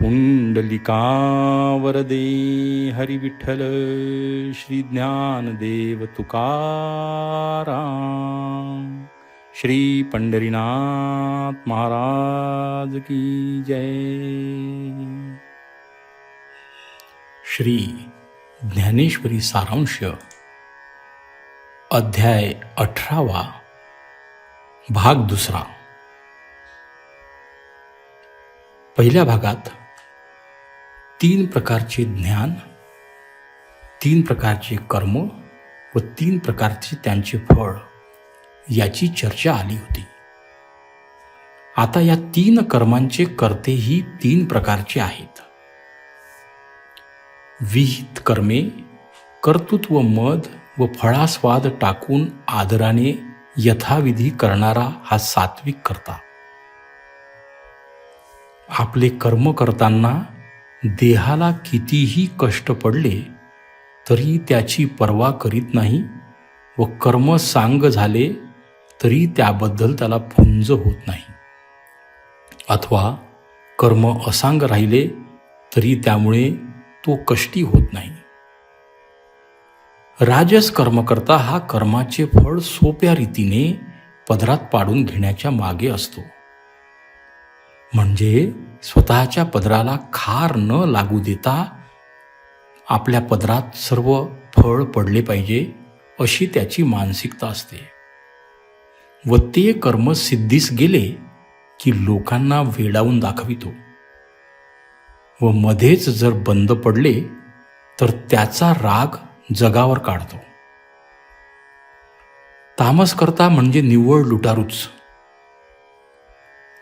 पुंडलिकावरदे हरी विठ्ठल श्री ज्ञानदेव तुकाराम श्री पंढरीनाथ महाराज की जय। श्री ज्ञानेश्वरी सारांश अध्याय 18 भाग 2। पहिल्या भागात 3 प्रकारचे ज्ञान, 3 प्रकारचे कर्म व 3 प्रकारचे त्यांचे फळ याची चर्चा आली होती। आता या 3 कर्मांचे कर्तेही 3 प्रकारचे आहेत। विहित कर्मे, कर्तृत्व मद व फळास्वाद टाकून आदराने यथाविधी करणारा हा सात्विक कर्ता। आपले कर्म करताना देहाला कितीही कष्ट पडले तरी त्याची पर्वा करीत नाही व कर्म सांग झाले तरी त्याबद्दल त्याला फुंज होत नाही, अथवा कर्म असांग राहिले तरी त्यामुळे तो कष्टी होत नाही। राजस कर्मकर्ता हा कर्माचे फळ सोप्या रीतीने पदरात पाडून घेण्याच्या मागे असतो, म्हणजे स्वतःच्या पदराला खार न लागू देता आपल्या पदरात सर्व फळ पडले पाहिजे अशी त्याची मानसिकता असते। व ते कर्म सिद्धीस गेले की लोकांना वेडावून दाखवितो व मध्येच जर बंद पडले तर त्याचा राग जगावर काढतो। तामसकर्ता म्हणजे निव्वळ लुटारूच,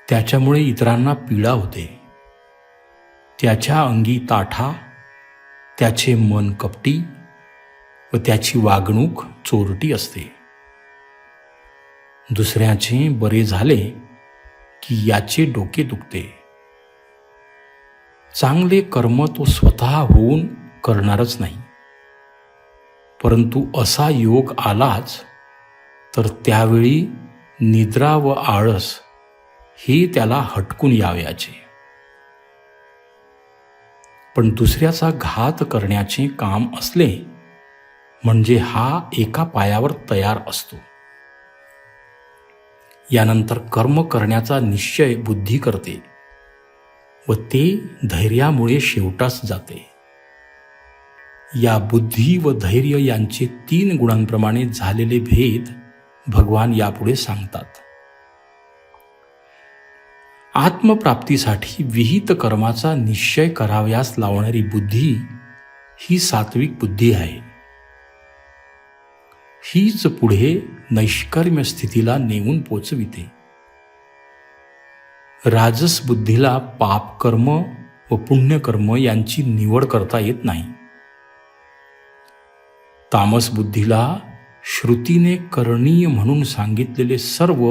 त्याच्यामुळे इतरांना पीडा होते। त्याच्या अंगी ताठा, त्याचे मन कपटी व त्याची वागणूक चोरटी असते। दुसऱ्याचे बरे झाले की याचे डोके दुखते। चांगले कर्म तो स्वतः होऊन करणारच नाही, परंतु असा योग आलाच तर त्यावेळी निद्रा व आळस हे त्याला हटकून यावयाचे। पण दुसऱ्याचा घात करण्याचे काम असले म्हणजे हा एका पायावर तयार असतो। यानंतर कर्म करण्याचा निश्चय बुद्धी करते व ते धैर्यामुळे शेवटास जाते। या बुद्धी व धैर्य यांचे 3 गुणांप्रमाणे झालेले भेद भगवान यापुढे सांगतात। आत्मप्राप्तीसाठी विहित कर्माचा निश्चय करावयास लावणारी बुद्धी ही सात्विक बुद्धी आहे। हीच पुढे नैष्कर्म्य स्थितीला नेऊन पोचविते। राजस बुद्धीला पापकर्म व पुण्यकर्म यांची निवड करता येत नाही। तामस बुद्धीला श्रुतीने करणीय म्हणून सांगितलेले सर्व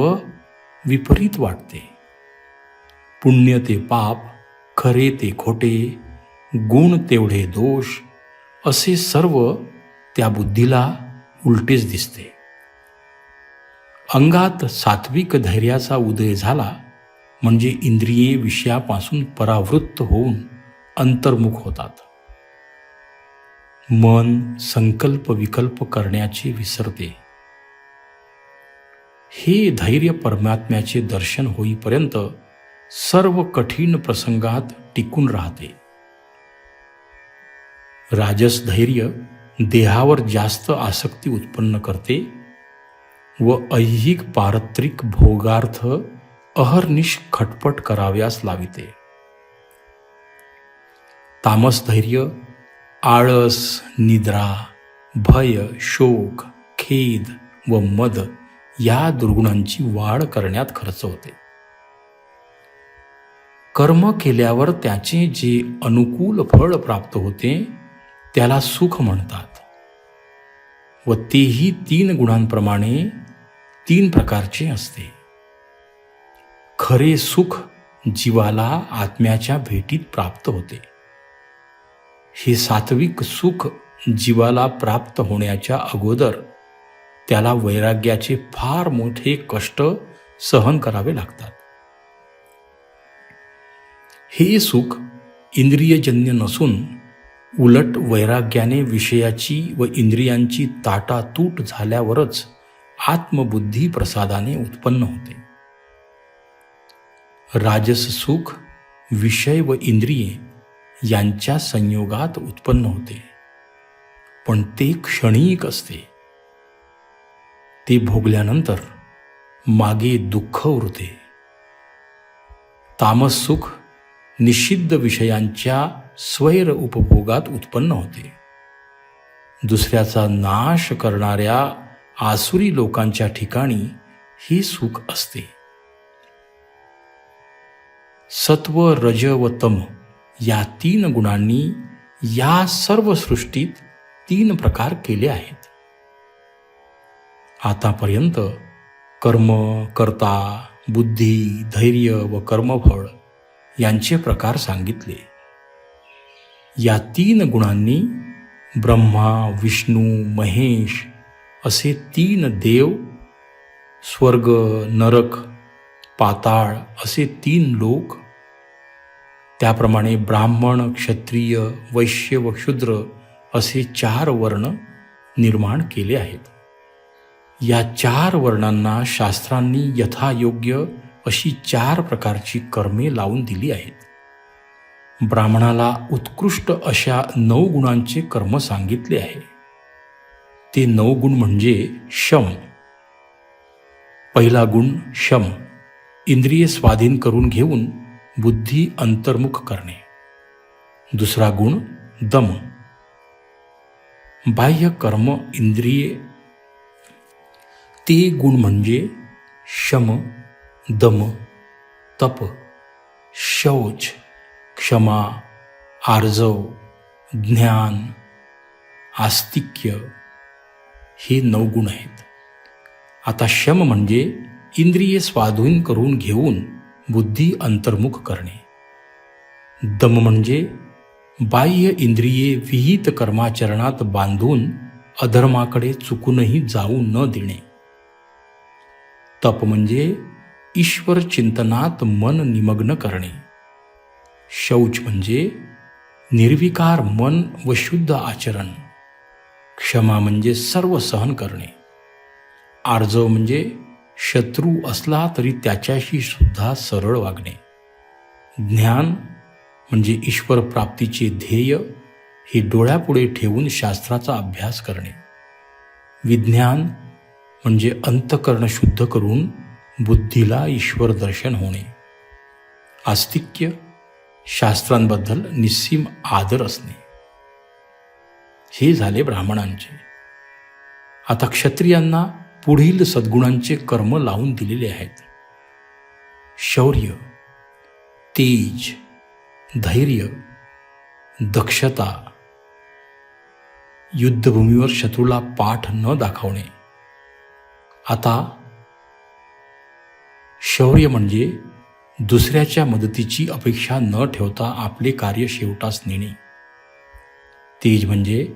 विपरीत वाटते। पुण्य ते पाप, खरे ते खोटे, गुण तेवढे दोष असे सर्व त्या बुद्धीला उलटेच दिसते। अंगात सात्विक धैर्याचा उदय झाला म्हणजे इंद्रिये विषयापासून परावृत्त होऊन अंतर्मुख होतात। मन संकल्प विकल्प करण्याचे विसरते। हे धैर्य परमात्म्याचे दर्शन होईपर्यंत सर्व कठीण प्रसंगात टिकून राहते। राजस धैर्य देहावर जास्त आसक्ती उत्पन्न करते व ऐहिक पारत्रिक भोगार्थ अहर्निश खटपट कराव्यास लाविते। तामस धैर्य आळस, निद्रा, भय, शोक, खेद व मद या दुर्गुणांची वाढ करण्यात खर्च होते। कर्म केल्यावर त्याचे जे अनुकूल फळ प्राप्त होते त्याला सुख म्हणतात व तेही 3 गुणांप्रमाणे 3 प्रकारचे असते। खरे सुख जीवाला आत्म्याच्या भेटीत प्राप्त होते। हे सात्विक सुख जीवाला प्राप्त होण्याच्या अगोदर त्याला वैराग्याचे फार मोठे कष्ट सहन करावे लागतात। हे सुख इंद्रियजन्य नसून उलट वैराग्याने विषयाची व इंद्रियांची ताटातूट झाल्यावरच आत्मबुद्धी प्रसादाने उत्पन्न होते. राजस सुख विषय व इंद्रिये यांच्या संयोगात उत्पन्न होते, पण ते क्षणिक असते. ते भोगल्यानंतर मागे दुःख उरते. तामस सुख निषिद्ध विषयांच्या स्वैर उपभोगात उत्पन्न होते. दुसऱ्याचा नाश करणाऱ्या आसुरी लोकांच्या ठिकाणी हे सुख असते. सत्व रज व तम या 3 गुणांनी या सर्व सृष्टीत 3 प्रकार केले आहेत. आतापर्यंत कर्म, कर्ता, बुद्धी, धैर्य व कर्मफळ यांचे प्रकार सांगितले. या 3 गुणांनी ब्रह्मा, विष्णू, महेश असे 3 देव, स्वर्ग, नरक, पाताळ असे 3 लोक, त्याप्रमाणे ब्राह्मण, क्षत्रिय, वैश्य व शूद्र असे 4 वर्ण निर्माण केले आहेत. या 4 वर्णांना शास्त्रांनी यथायोग्य अशी 4 प्रकारची कर्मे लावून दिली आहेत. ब्राह्मणाला उत्कृष्ट अशा 9 गुणांचे कर्म सांगितले आहे. ते 9 गुण म्हणजे शम. पहिला गुण शम, इंद्रिय स्वाधीन करून घेऊन बुद्धी अंतर्मुख करणे. दुसरा गुण दम, बाह्य कर्म इंद्रिये. ते गुण म्हणजे शम, दम, तप, शौच, क्षमा, आर्जव, ज्ञान, आस्तिक्य हे 9 गुण आहेत. आता शम म्हणजे इंद्रिये स्वाधीन करून घेऊन बुद्धी अंतर्मुख करणे. दम म्हणजे बाह्य इंद्रिये विहित कर्माचरणात बांधून अधर्माकडे चुकूनही जाऊ न देणे. तप म्हणजे ईश्वर चिंतनात मन निमग्न करणे. शौच म्हणजे निर्विकार मन व शुद्ध आचरण. क्षमा म्हणजे सर्व सहन करणे. आर्जव म्हणजे शत्रू असला तरी त्याच्याशी सुद्धा सरळ वागणे. ज्ञान म्हणजे ईश्वर प्राप्तीचे ध्येय हे डोळ्यापुढे ठेवून शास्त्राचा अभ्यास करणे. विज्ञान म्हणजे अंतःकरण शुद्ध करून बुद्धीला ईश्वर दर्शन होणे. आस्तिक्य शास्त्रांबद्दल निस्सीम आदर असणे. हे झाले ब्राह्मणांचे. आता क्षत्रियांना पुढील सद्गुणांचे कर्म लावून दिलेले आहेत. शौर्य, तेज, धैर्य, दक्षता, युद्धभूमीवर शत्रूला पाठ न दाखवणे. आता शौर्य म्हणजे दुसऱ्याच्या मदतीची अपेक्षा न ठेवता आपले कार्य शेवटास नेणे. तेज म्हणजे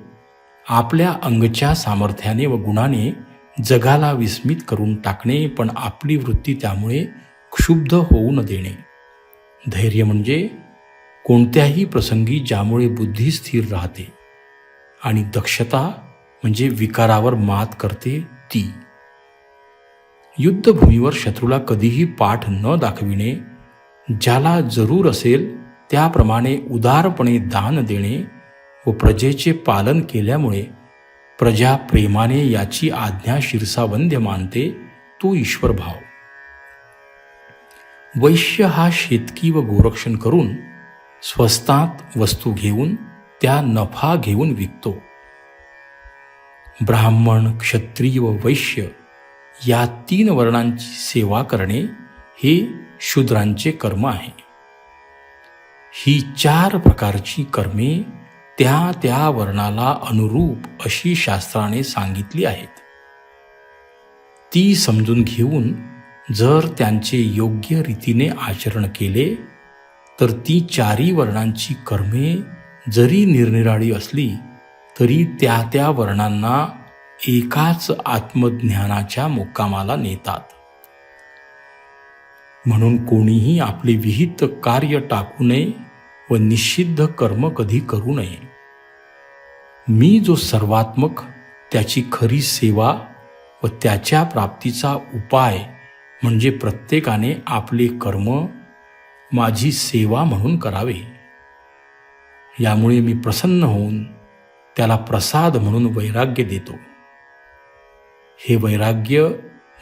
आपल्या अंगच्या सामर्थ्याने व गुणाने जगाला विस्मित करून टाकणे, पण आपली वृत्ती त्यामुळे क्षुब्ध होऊ न देणे. धैर्य म्हणजे कोणत्याही प्रसंगी ज्यामुळे बुद्धी स्थिर राहते. आणि दक्षता म्हणजे विकारावर मात करते ती. युद्धभूमीवर शत्रूला कधीही पाठ न दाखविणे, ज्याला जरूर असेल त्याप्रमाणे उदारपणे दान देणे व प्रजेचे पालन केल्यामुळे प्रजा प्रेमाने याची आज्ञा शिरसावंद्य मानते, तो ईश्वर भाव. वैश्य हा शेतकी व गोरक्षण करून स्वस्तात वस्तू घेऊन त्या नफा घेऊन विकतो. ब्राह्मण, क्षत्रिय व वैश्य या 3 वर्णांची सेवा करणे हे शूद्रांचे कर्म आहे. ही 4 प्रकारची कर्मे त्या त्या वर्णाला अनुरूप अशी शास्त्राने सांगितली आहेत. ती समजून घेऊन जर त्यांचे योग्य रीतीने आचरण केले तर ती 4ही वर्णांची कर्मे जरी निरनिराळी असली तरी त्या त्या वर्णांना एकाच आत्मज्ञानाच्या मुक्कामाला नेतात. म्हणून कोणीही आपले विहित कार्य टाकू नये व निषिद्ध कर्म कधी करू नये. मी जो सर्वात्मक, त्याची खरी सेवा व त्याच्या प्राप्तीचा उपाय म्हणजे प्रत्येकाने आपले कर्म माझी सेवा म्हणून करावे. यामुळे मी प्रसन्न होऊन त्याला प्रसाद म्हणून वैराग्य देतो. हे वैराग्य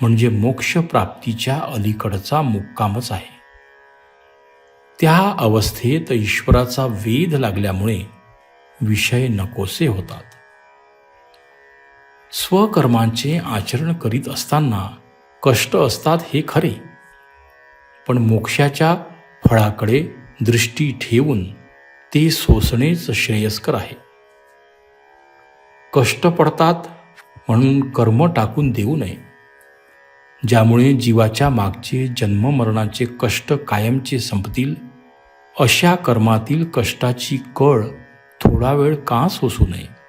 म्हणजे मोक्षप्राप्तीच्या अलीकडचा मुक्कामच आहे. त्या अवस्थेत ईश्वराचा वेध लागल्यामुळे विषय नकोसे होतात. स्वकर्मांचे आचरण करीत असताना कष्ट असतात हे खरे, पण मोक्षाच्या फळाकडे दृष्टी ठेवून ते सोसणेच श्रेयस्कर आहे. कष्ट पडतात म्हणून कर्म टाकून देऊ नये. ज्यामुळे जीवाच्या मागचे जन्ममरणाचे कष्ट कायमचे संपतील, अशा कर्मातील कष्टाची कळ थोडा वेळ का सोसू नये.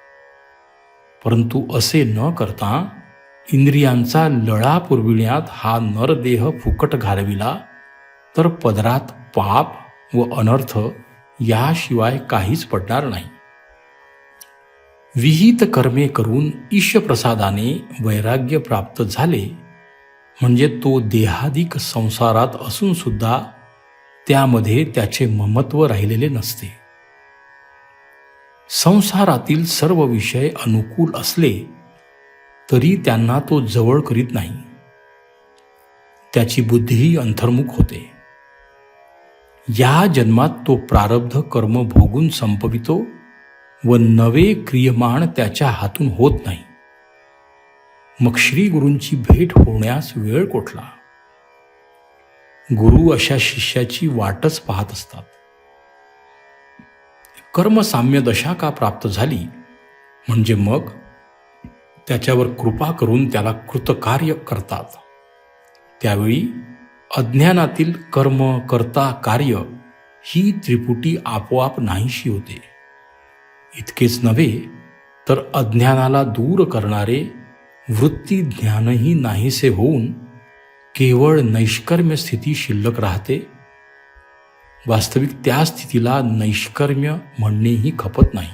परंतु असे न करता इंद्रियांचा लळा पुरविण्यात हा नरदेह फुकट घालविला तर पदरात पाप व अनर्थ याशिवाय काहीच पडणार नाही. विहित कर्मे करून ईशप्रसादाने वैराग्य प्राप्त झाले म्हणजे तो देहादिक संसारात असून सुद्धा त्यामध्ये त्याचे ममत्व राहिलेले नसते. संसारातील सर्व विषय अनुकूल असले तरी त्यांना तो जवळ करीत नाही. त्याची बुद्धीही अंतर्मुख होते. या जन्मात तो प्रारब्ध कर्म भोगून संपवितो व नवे क्रियमाण त्याच्या हातून होत नाही. मग श्री गुरूंची भेट होण्यास वेळ कोठला. गुरु अशा शिष्याची वाटच पाहत असतात. कर्मसाम्य दशा का प्राप्त झाली म्हणजे मग त्याच्यावर कृपा करून त्याला कृतकार्य करतात. त्यावेळी अज्ञानातील कर्म कर्ता कार्य ही त्रिपुटी आपोआप नाहीशी होते. इतकेच नव्हे तर अज्ञानाला दूर करणारे वृत्ती ज्ञानही नाहीसे होऊन केवळ नैष्कर्म्य स्थिती शिल्लक राहते. वास्तविक त्या स्थितीला नैष्कर्म्य म्हणणेही खपत नाही.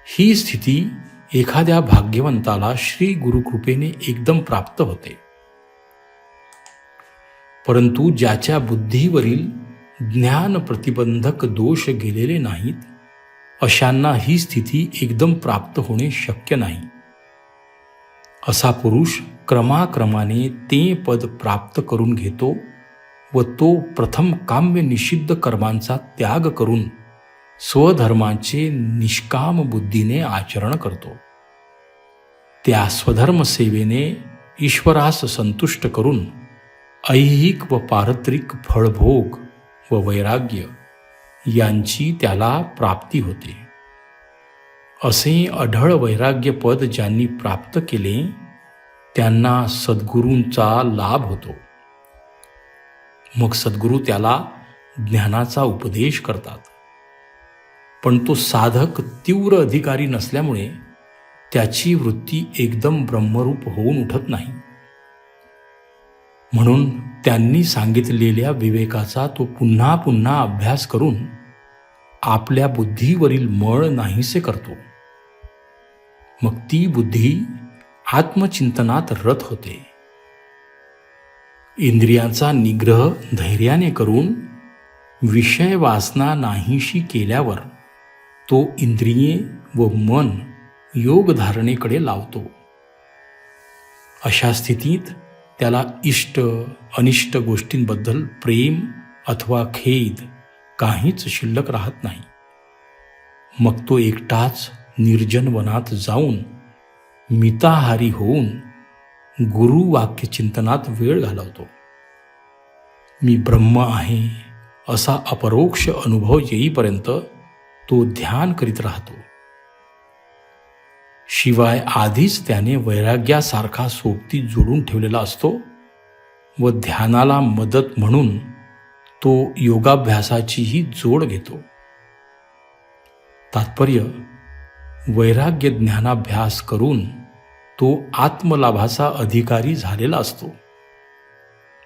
ही स्थिती एखाद्या भाग्यवंताला श्री गुरुकृपेने एकदम प्राप्त होते. परंतु ज्याच्या बुद्धीवरील ज्ञान प्रतिबंधक दोष गेलेले नाहीत, अशांना ही स्थिती एकदम प्राप्त होणे शक्य नाही. असा पुरुष क्रमाक्रमाने ते पद प्राप्त करून घेतो व तो प्रथम काम्य निषिद्ध कर्मांचा त्याग करून स्वधर्माचे निष्काम बुद्धीने आचरण करतो. त्या स्वधर्म सेवेने ईश्वरास संतुष्ट करून ऐहिक व पारत्रिक फळभोग व वैराग्य यांची त्याला प्राप्ती होते. असे अढळ वैराग्य पद ज्यांनी प्राप्त केले त्यांना सद्गुरूंचा लाभ होतो. मग सद्गुरू त्याला ज्ञानाचा उपदेश करतात. पण तो साधक तीव्र अधिकारी नसल्यामुळे त्याची वृत्ती एकदम ब्रह्मरूप होऊन उठत नाही. म्हणून त्यांनी सांगितलेल्या विवेकाचा तो पुन्हा पुन्हा अभ्यास करून आपल्या बुद्धीवरील मळ नाहीसे करतो. मग ती बुद्धी आत्मचिंतनात रत होते. इंद्रियांचा निग्रह धैर्याने करून विषय वासना नाहीशी केल्यावर तो इंद्रिये व मन योगधारणेकडे लावतो. अशा स्थितीत त्याला इष्ट अनिष्ट गोष्टींबद्दल प्रेम अथवा खेद काहीच शिल्लक राहत नाही. मग तो एकटाच निर्जन वनात जाऊन मिताहारी होऊन गुरुवाक्य चिंतनात वेळ घालवतो. मी ब्रह्म आहे असा अपरोक्ष अनुभव येईपर्यंत तो ध्यान करीत राहतो. शिवाय आधीच त्याने वैराग्यासारखा सोबती जोडून ठेवलेला असतो व ध्यानाला मदत म्हणून तो योगाभ्यासाचीही जोड घेतो. तात्पर्य, वैराग्य ज्ञानाभ्यास करून तो आत्मलाभाचा अधिकारी झालेला असतो.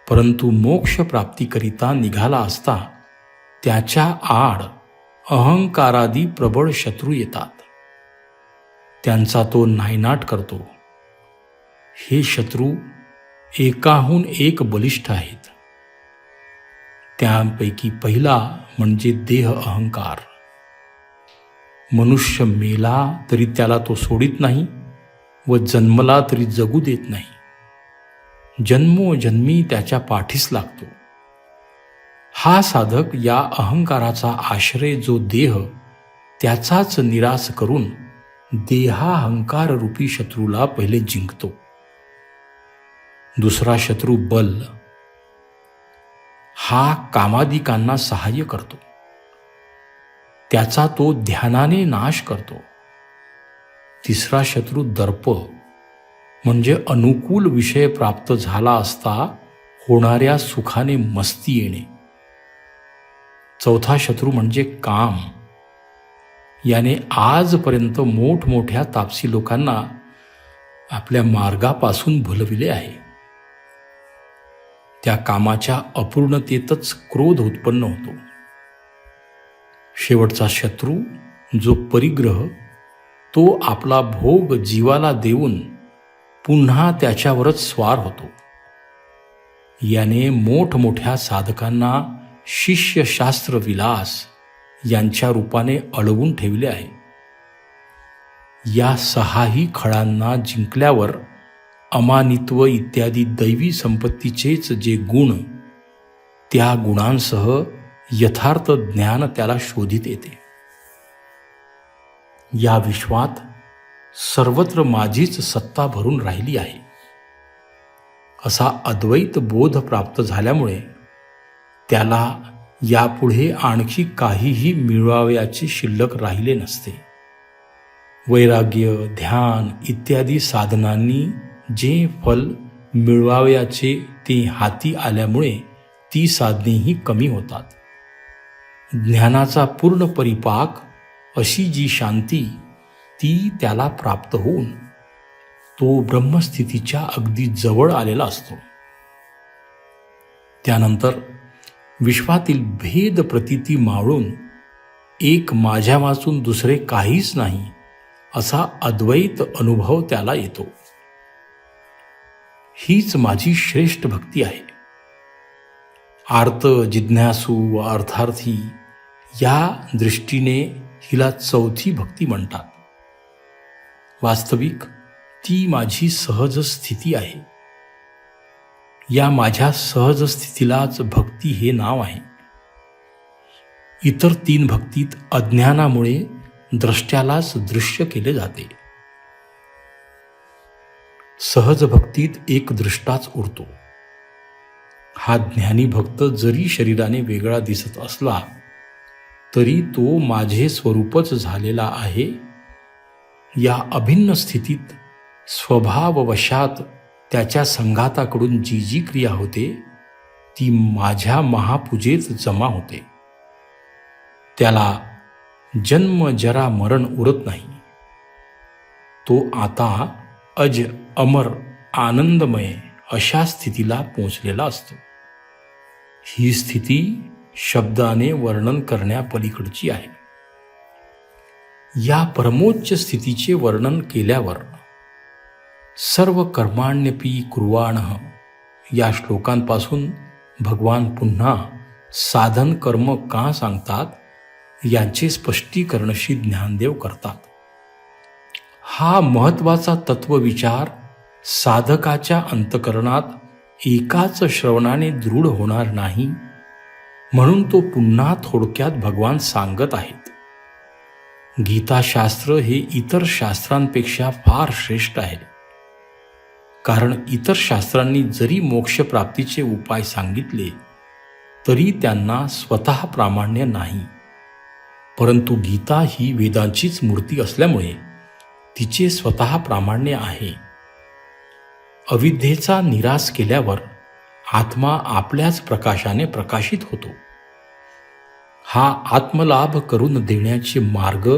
परंतु मोक्षप्राप्तीकरिता निघाला असता त्याच्या आड अहंकारादी प्रबळ शत्रू येतात. त्यांचा तो नायनाट करतो. हे शत्रू एकाहून एक बलिष्ठ आहेत. त्यापैकी पहिला म्हणजे देह अहंकार. मनुष्य मेला तरी त्याला तो सोडित नाही व जन्मला तरी जगू देत नाही. जन्मोजन्मी त्याच्या पाठीस लागतो. हा साधक या अहंकाराचा आश्रय जो देह त्याचाच निराश करून देहाहंकार रूपी शत्रूला पहिले जिंकतो. दुसरा शत्रू बल. हा कामादिकांना सहाय्य करतो. त्याचा तो ध्यानाने नाश करतो. तिसरा शत्रू दर्प म्हणजे अनुकूल विषय प्राप्त झाला असता होणाऱ्या सुखाने मस्ती येणे. चौथा शत्रू म्हणजे काम. याने आजपर्यंत मोठमोठ्या तापसी लोकांना आपल्या मार्गापासून भुलविले आहे. त्या कामाच्या अपूर्णतेतच क्रोध उत्पन्न होतो. शेवटचा शत्रू जो परिग्रह, तो आपला भोग जीवाला देऊन पुन्हा त्याच्यावरच स्वार होतो. याने मोठमोठ्या साधकांना शिष्यशास्त्र विलास यांच्या रूपाने अडवून ठेवले आहे. या सहाही खळांना जिंकल्यावर अमानित्व इत्यादी दैवी संपत्तीचेच जे गुण, त्या गुणांसह यथार्थ ज्ञान त्याला शोधित येते. या विश्वात सर्वत्र माझीच सत्ता भरून राहिली आहे असा अद्वैत बोध प्राप्त झाल्यामुळे त्याला यापुढे आणखी काहीही मिळवावयाचे शिल्लक राहिले नसते. वैराग्य, ध्यान इत्यादी साधनांनी जे फल मिळवावयाचे ते हाती आल्यामुळे ती साधनेही कमी होतात. ज्ञानाचा पूर्ण परिपाक अशी जी शांती, ती त्याला प्राप्त होऊन तो ब्रह्मस्थितीच्या अगदी जवळ आलेला असतो. त्यानंतर विश्वातील भेद प्रतीती मावळून एक माझ्या वाचून दुसरे काहीच नाही असा अद्वैत अनुभव त्याला येतो. हीच माझी श्रेष्ठ भक्ती आहे. आर्त, जिज्ञासू व अर्थार्थी या दृष्टीने हिला चौथी भक्ती म्हणतात. वास्तविक ती माझी सहज स्थिती आहे. या माझ्या सहज स्थितीलाच भक्ती हे नाव आहे. इतर तीन भक्तीत अज्ञानामुळे द्रष्ट्यालाच दृश्य केले जाते. सहज भक्तीत एक दृष्टाच उरतो. हा ज्ञानी भक्त जरी शरीराने वेगळा दिसत असला तरी तो माझे स्वरूपच झालेला आहे या अभिन्न स्थितीत स्वभाववशात त्याच्या संघाताकडून जी जी क्रिया होते ती माझ्या महापूजेत जमा होते. त्याला जन्म जरा मरण उरत नाही. तो आता अज अमर आनंदमय अशा स्थितीला पोचलेला असतो. ही स्थिती शब्दाने वर्णन करण्यापलीकडची आहे. या परमोच्च स्थितीचे वर्णन केल्यावर सर्व कर्माण्यपि कुर्वाणः या श्लोकांपासून भगवान पुन्हा साधन कर्म का सांगतात याचे स्पष्टीकरणशी ज्ञानदेव करतात. हा महत्वाचा तत्वविचार साधकाच्या अंतकरणात एकाच श्रवणाने दृढ होणार नाही, म्हणून तो पुन्हा थोडक्यात भगवान सांगत आहेत. गीताशास्त्र हे इतर शास्त्रांपेक्षा फार श्रेष्ठ आहे. कारण इतर शास्त्रांनी जरी मोक्षप्राप्तीचे उपाय सांगितले तरी त्यांना स्वतः प्रामाण्य नाही. परंतु गीता ही वेदांचीच मूर्ती असल्यामुळे तिचे स्वतः प्रामाण्य आहे. अविद्येचा निराश केल्यावर आत्मा आपल्याच प्रकाशाने प्रकाशित होतो. हा आत्मलाभ करून देण्याचे मार्ग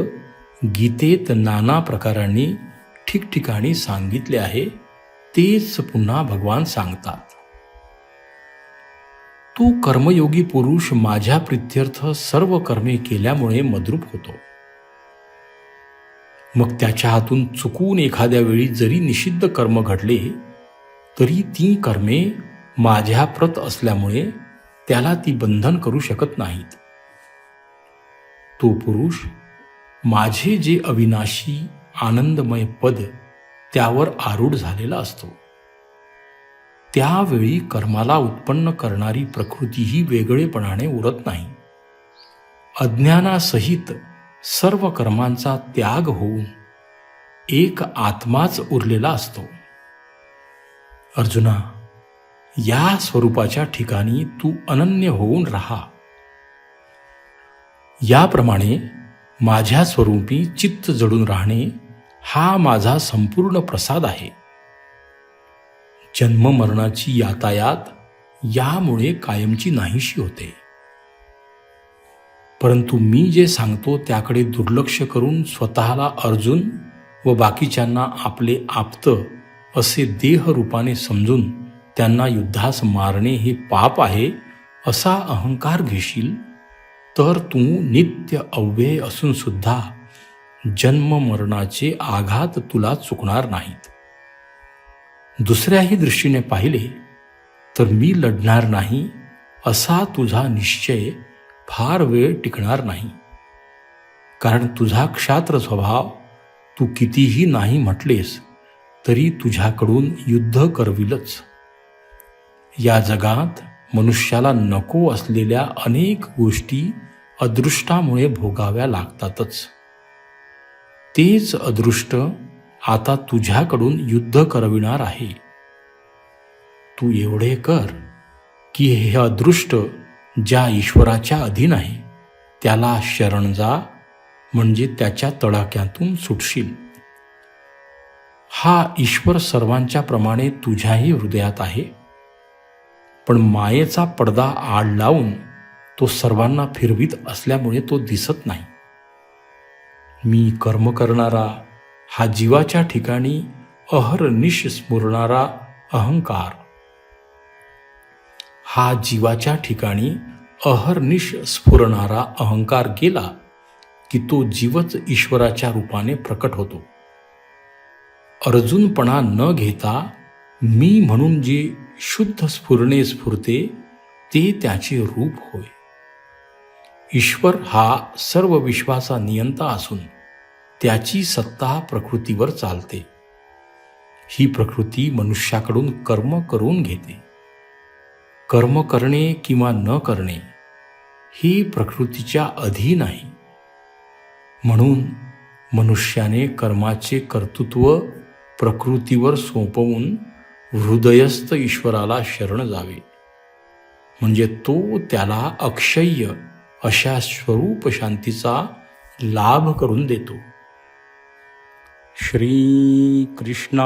गीतेत नाना प्रकारांनी ठिकठिकाणी सांगितले आहे. तेच पुन्हा भगवान सांगतात. तो कर्मयोगी पुरुष माझ्या प्रित्यर्थ सर्व कर्मे केल्यामुळे मद्रूप होतो. मग त्याच्या हातून चुकून एखाद्या वेळी जरी निषिद्ध कर्म घडले तरी ती कर्मे माझ्या प्रत असल्यामुळे त्याला ती बंधन करू शकत नाहीत. तो पुरुष माझे जे अविनाशी आनंदमय पद त्यावर आरूढ झालेला असतो. त्यावेळी कर्माला उत्पन्न करणारी प्रकृतीही वेगळेपणाने उरत नाही. अज्ञानासहित सर्व कर्मांचा त्याग होऊन एक आत्माच उरलेला असतो. अर्जुना, या स्वरूपाच्या ठिकाणी तू अनन्य होऊन राहा. याप्रमाणे माझ्या स्वरूपी चित्त जडून राहणे हा माझा संपूर्ण प्रसाद आहे. जन्ममरणाची यातायात यामुळे कायमची नाहीशी होते. परंतु मी जे सांगतो त्याकडे दुर्लक्ष करून स्वतःला अर्जुन व बाकीच्यांना आपले आप्त असे देहरूपाने समजून त्यांना युद्धास मारणे हे पाप आहे असा अहंकार घेशील तर तू नित्य अव्यय असून सुद्धा जन्म मरणाचे आघात तुला चुकणार नाहीत. दुसऱ्याही दृष्टीने पाहिले तर मी लढणार नाही असा तुझा निश्चय फार वेळ टिकणार नाही. कारण तुझा क्षात्र स्वभाव तू कितीही नाही म्हटलेस तरी तुझ्याकडून युद्ध करविलच. या जगात मनुष्याला नको असलेल्या अनेक गोष्टी अदृष्टामुळे भोगाव्या लागतातच. तेच अदृष्ट आता तुझ्याकडून युद्ध करविणार आहे. तू एवढे कर की हे अदृष्ट ज्या ईश्वराच्या अधीन आहे त्याला शरण जा, म्हणजे त्याच्या तडाख्यातून सुटशील. हा ईश्वर सर्वांच्या प्रमाणे तुझ्याही हृदयात आहे, पण मायेचा पडदा आड लावून तो सर्वांना फिरवीत असल्यामुळे तो दिसत नाही. मी कर्म करणारा हा जीवाच्या ठिकाणी अहर्निश स्फुरणारा अहंकार, हा जीवाच्या ठिकाणी अहर्निश स्फुरणारा अहंकार गेला की तो जीवच ईश्वराच्या रूपाने प्रकट होतो. अर्जुनपणा न घेता मी म्हणून जे शुद्ध स्फुरणे स्फुरते ते त्याचे रूप होय. ईश्वर हा सर्व विश्वाचा नियंता असून त्याची सत्ता प्रकृतीवर चालते. ही प्रकृती मनुष्याकडून कर्म करून घेते. कर्म करणे किंवा न करणे ही प्रकृतीच्या अधीन आहे. म्हणून मनुष्याने कर्माचे कर्तृत्व प्रकृतीवर सोपवून हृदयस्थ ईश्वराला शरण जावे, म्हणजे तो त्याला अक्षय्य अशा स्वरूप शांतीचा लाभ करून देतो. श्री कृष्णार्पणमस्तु.